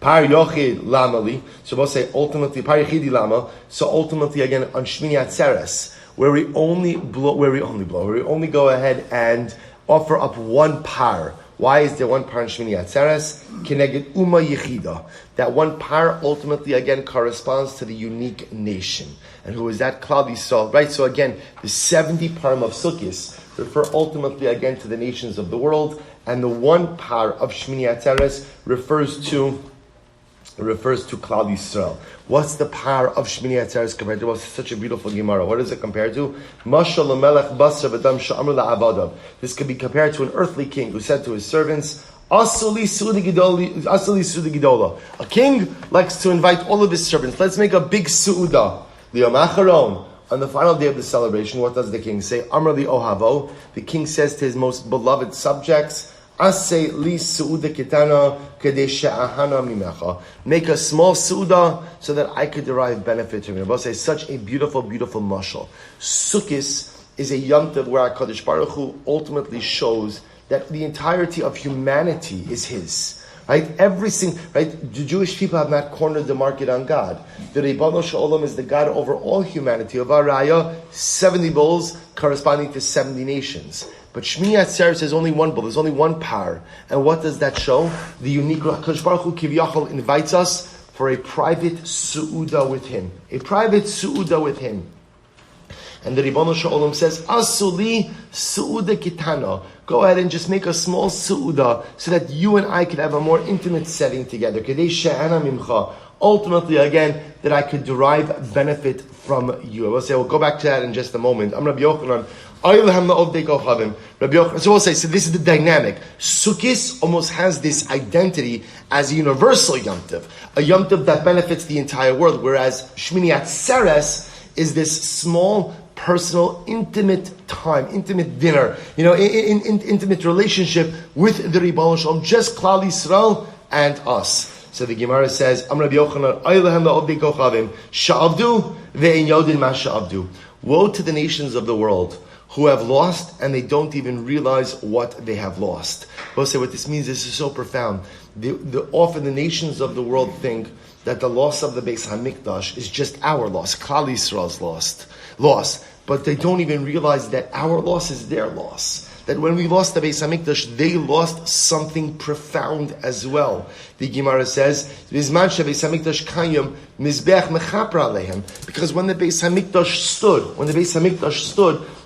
Par yochid lamali. So we'll say ultimately par yochidi lama. So ultimately again on Shmini Atzeres, where we only go ahead and offer up 1 par. Why is there 1 par in Shmini Atzeres? Kineged uma yechida. That 1 par ultimately again corresponds to the unique nation. And who is that? Klal Yisrael. Right. So again, the 70 parim of Sukkis refer ultimately again to the nations of the world, and the 1 par of Shmini Atzeres refers to Klal Yisrael. What's the power of Shmini Atzeres compared to? What's such a beautiful Gemara? What is it compared to? Mashal lemelech basar v'dam she'amru la'avadav. This could be compared to an earthly king who said to his servants, Asuli su'udi gidola. A king likes to invite all of his servants. Let's make a big su'uda. Liyom acharon. On the final day of the celebration, what does the king say? Amr li ohavo. The king says to his most beloved subjects, Asay li su'uda kitana kadei she'ahana mimecha. Make a small su'uda so that I could derive benefit from it. I'll say such a beautiful, beautiful mashal. Sukkis is a Yom Tov where HaKadosh Baruch Hu ultimately shows that the entirety of humanity is His. Right? The Jewish people have not cornered the market on God. The Ribono Shel Olam is the God over all humanity. Of Araya, 70 bulls corresponding to 70 nations. But Shmini Atzeres is only 1 bull. There's only 1 par. And what does that show? The unique HaKadosh Baruch Hu Kiviyachol invites us for a private su'uda with Him. A private su'uda with Him. And the Ribono Shel Olam says, Asuli su'uda kitana. Go ahead and just make a small su'uda so that you and I could have a more intimate setting together. Kedei she'ana mimcha. Ultimately, again, that I could derive benefit from you. I will say, we'll go back to that in just a moment. I'm Rabbi Yochanan. So we'll say, so this is the dynamic. Sukkis almost has this identity as a universal Yom Tov. A Yom Tov that benefits the entire world, whereas Shmini Atzeres is this small, personal, intimate time, intimate dinner, intimate relationship with the Ribono Shel Olam, just Klal Yisrael and us. So the Gemara says, Am Rabbi Yochanan, Aylahem la'ovdei kochavim, sha'avdu ve'en yodin ma sha'avdu. Woe to the nations of the world who have lost and they don't even realize what they have lost. We'll say what this means. This is so profound. Often the nations of the world think that the loss of the Beis Hamikdash is just our loss, Klal Yisrael's loss. But they don't even realize that our loss is their loss. That when we lost the Beis Hamikdash, they lost something profound as well. The Gemara says, because when the Beis Hamikdash stood,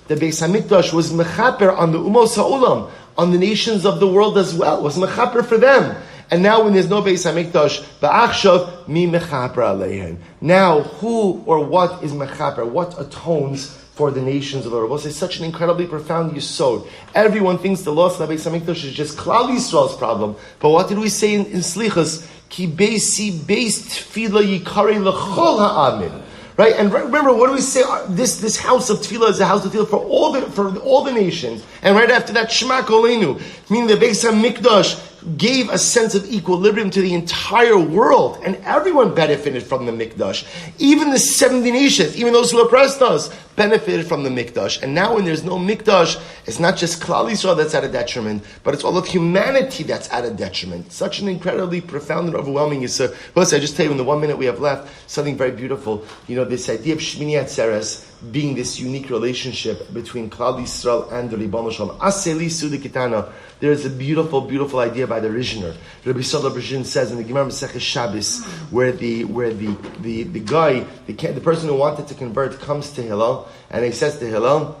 the Beis Hamikdash was mechaper on the umos ha'olam, on the nations of the world as well. It was mechaper for them. And now when there's no Beis Hamikdash, ba'achshav mi mechaper aleihen. Now who or what is mechaper? What atones for the nations of the world? It's such an incredibly profound yesod. Everyone thinks the loss of the Beis Hamikdash is just Klal Yisrael's problem. But what did we say in Slichas? Ki beisi beis tefila yikari l'chol ha'amin. right? And remember, what do we say? This house of tefillah is a house of tefillah for all the nations. And right after that, Shema Kolenu, meaning the Beis HaMikdash gave a sense of equilibrium to the entire world, and everyone benefited from the Mikdash. Even the 70 nations, even those who oppressed us, benefited from the Mikdash. And now when there's no Mikdash, it's not just Klal Yisrael that's at a detriment, but it's all of humanity that's at a detriment. Such an incredibly profound and overwhelming Yisur. Listen, I just tell you, in the 1 minute we have left, something very beautiful. This idea of Shmini Atzeres being this unique relationship between Klal Yisrael and the Ribono Shel Olam. Aseli Sudi Kitana. There is a beautiful, beautiful idea by the Rishner. Rabbi Silber says in the Gemara Masechet Shabbos, where the guy, the person who wanted to convert, comes to Hillel and he says to Hillel,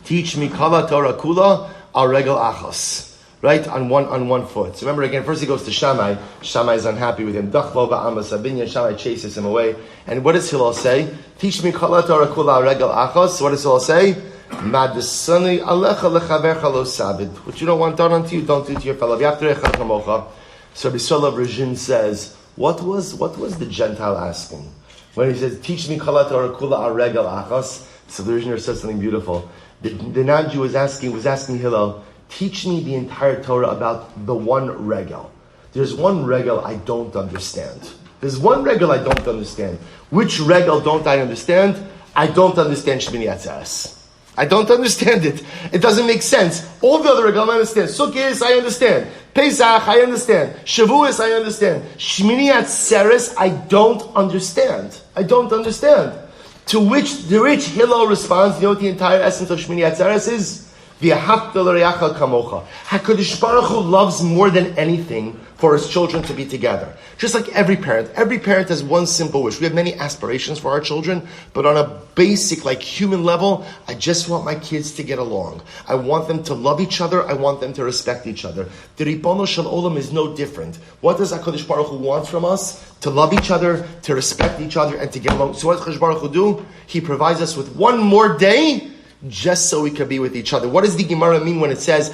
"Teach me kala Torah kula al regel achos." Right, on one foot. So remember again, first he goes to Shammai. Shammai is unhappy with him. Dachlo ba'amas abinyan. Shammai chases him away. And what does Hillel say? Teach me kala Torah kula al regel achos. What does Hillel say? Madasani alecha lechavercha lo sabid. What you don't want done unto you, don't do to your fellow. So Rabbi Silber says, what was the Gentile asking when he says, "Teach me kala Torah kula al regel achos"? So the Rishner says something beautiful. The non-Jew was asking Hillel, teach me the entire Torah about the one regel. There's one regel I don't understand. There's one regel I don't understand. Which regel don't I understand? I don't understand Shmini Atzeres. I don't understand it. It doesn't make sense. All the other regel I understand. Sukkah, I understand. Pesach, I understand. Shavuos, I understand. Shmini Atzeres, I don't understand. I don't understand. To which Hillel responds, you know what the entire essence of Shmini Atzeres is? HaKadosh Baruch Hu loves more than anything for his children to be together. Just like every parent has one simple wish. We have many aspirations for our children, but on a basic, human level, I just want my kids to get along. I want them to love each other. I want them to respect each other. The Ribono Shel Olam is no different. What does HaKadosh Baruch Hu want from us? To love each other, to respect each other, and to get along. So what does HaKadosh Baruch Hu do? He provides us with one more day just so we can be with each other. What does the Gemara mean when it says,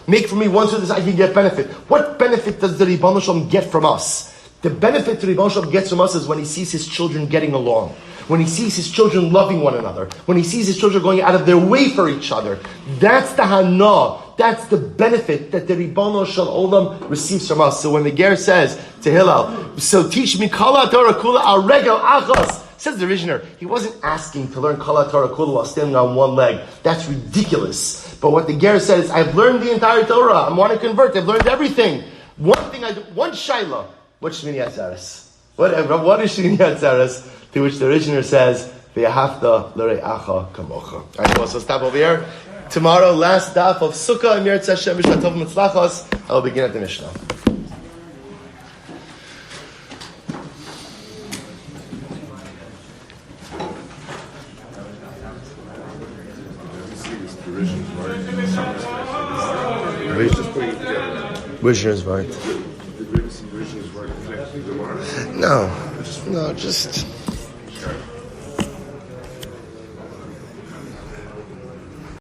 make for me one so that I can get benefit? What benefit does the Ribono Shel Olam get from us? The benefit the Ribono Shel Olam gets from us is when he sees his children getting along, when he sees his children loving one another, when he sees his children going out of their way for each other. That's the hana. That's the benefit that the Ribono Shel Olam receives from us. So when the Ger says to Hillel, so teach me kala Torah kula al regel achos, says the Rishner, he wasn't asking to learn kala Torah kula while standing on one leg. That's ridiculous. But what the Ger says, I've learned the entire Torah. I want to convert. I've learned everything. One shaila. What's Shmini Atzeres? What is Shmini Atzeres? To which the Rishner says, V'yahavta l're'acha kamocha. All right, so stop over here. Tomorrow, last daf of Sukkah, Emir Tzashem B'Shatov Mitzlachos. I will begin at the Mishnah. Rishner is right. No, just.